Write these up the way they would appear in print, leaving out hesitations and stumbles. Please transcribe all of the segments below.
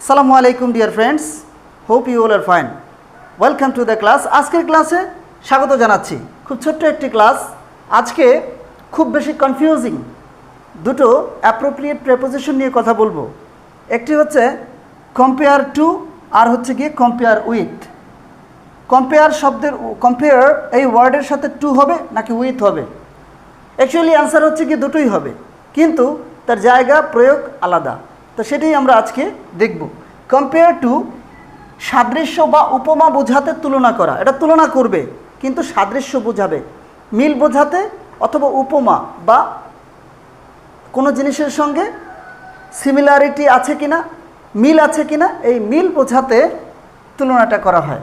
আসসালামু আলাইকুম dear friends, hope you all are fine. Welcome to the class. আজকের ক্লাসে স্বাগত জানাচ্ছি। খুব ছোট্ট একটি ক্লাস। আজকে খুব বেশি কনফিউজিং দুটো অ্যাপ্রোপ্রিয়েট প্রেপোজিশন নিয়ে কথা বলবো। একটি হচ্ছে কম্পেয়ার টু, আর হচ্ছে গিয়ে কম্পেয়ার উইথ। কম্পেয়ার শব্দের কম্পেয়ার এই ওয়ার্ডের সাথে টু হবে নাকি উইথ হবে? অ্যাকচুয়ালি অ্যান্সার হচ্ছে কি দুটোই হবে, কিন্তু তার জায়গা প্রয়োগ আলাদা। তো সেটাই আমরা আজকে দেখব। কম্পেয়ার টু সাদৃশ্য বা উপমা বোঝাতে তুলনা করা, এটা তুলনা করবে কিন্তু সাদৃশ্য বোঝাবে, মিল বোঝাতে অথবা উপমা বা কোনো জিনিসের সঙ্গে সিমিলারিটি আছে কিনা, মিল আছে কিনা, এই মিল বোঝাতে তুলনাটা করা হয়।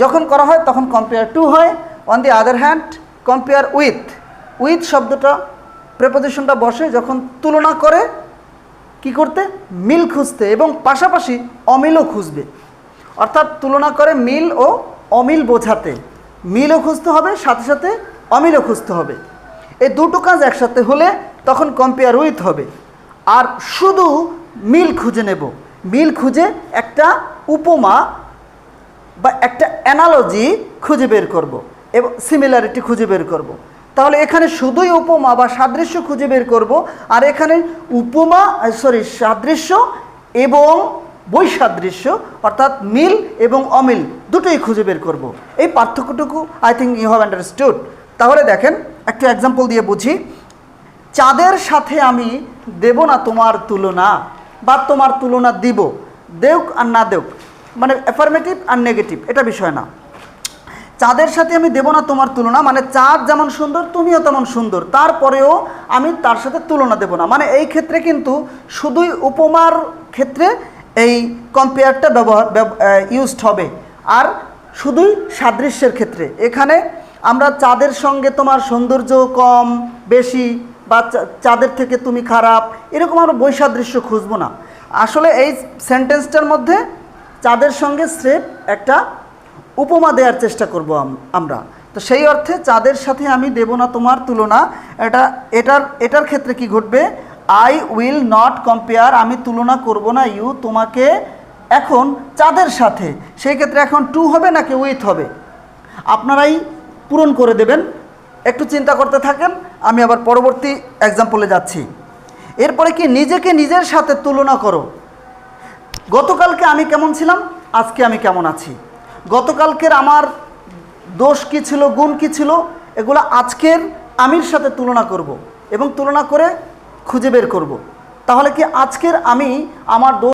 যখন করা হয় তখন কম্পেয়ার টু হয়। On the other hand compare with, with শব্দটা প্রেপোজিশনটা বসে যখন তুলনা করে কি করতে, মিল খুঁজতে এবং পাশাপাশি অমিলও খুঁজবে। অর্থাৎ তুলনা করে মিল ও অমিল বোঝাতে, মিলও খুঁজতে হবে সাথে সাথে অমিলও খুঁজতে হবে। এই দুটো কাজ একসাথে হলে তখন কম্পেয়ার উইথ হবে। আর শুধু মিল খুঁজে নেব, মিল খুঁজে একটা উপমা বা একটা অ্যানালজি খুঁজে বের করব এবং সিমিলারিটি খুঁজে বের করব। তাহলে এখানে শুধুই উপমা বা সাদৃশ্য খুঁজে বের করব, আর এখানে সাদৃশ্য এবং বৈসাদৃশ্য অর্থাৎ মিল এবং অমিল দুটোই খুঁজে বের করব। এই পার্থক্যটুকু I think you have understood. তাহলে দেখেন একটা এক্সাম্পল দিয়ে বুঝি। চাঁদের সাথে আমি দেব না তোমার তুলনা, বা তোমার তুলনা দিব, দেউক আর না দেউক, মানে অ্যাফার্মেটিভ আর নেগেটিভ, এটা বিষয় না। চাঁদের সাথে আমি দেব না তোমার তুলনা, মানে চাঁদ যেমন সুন্দর তুমিও তেমন সুন্দর, তারপরেও আমি তার সাথে তুলনা দেব না। মানে এই ক্ষেত্রে কিন্তু শুধুই উপমার ক্ষেত্রে এই কম্পেয়ারটা ইউজড হবে, আর শুধুই সাদৃশ্যের ক্ষেত্রে এখানে আমরা চাঁদের সঙ্গে তোমার সৌন্দর্য কম বেশি বা চাঁদের থেকে তুমি খারাপ এরকম আমরা বৈসাদৃশ্য খুঁজবো না। আসলে এই সেন্টেন্সটার মধ্যে চাঁদের সঙ্গে স্রেফ একটা উপমা দেওয়ার চেষ্টা করব আমরা। তো সেই অর্থে চাঁদের সাথে আমি দেব না তোমার তুলনা, এটার ক্ষেত্রে কি ঘটবে, আই উইল নট কম্পেয়ার, আমি তুলনা করব না ইউ তোমাকে এখন চাঁদের সাথে। সেই ক্ষেত্রে এখন টু হবে নাকি উইথ হবে আপনারাই পূরণ করে দেবেন। একটু চিন্তা করতে থাকেন, আমি আবার পরবর্তী এক্সাম্পলে যাচ্ছি। এরপরে কি নিজেকে নিজের সাথে তুলনা করো। গতকালকে আমি কেমন ছিলাম, আজকে আমি কেমন আছি। গতকালকের আমার দোষ কী ছিল, গুণ কী ছিল, এগুলো আজকের আমির সাথে তুলনা করব এবং তুলনা করে খুঁজে বের করব। তাহলে কি আজকের আমি আমার দোষ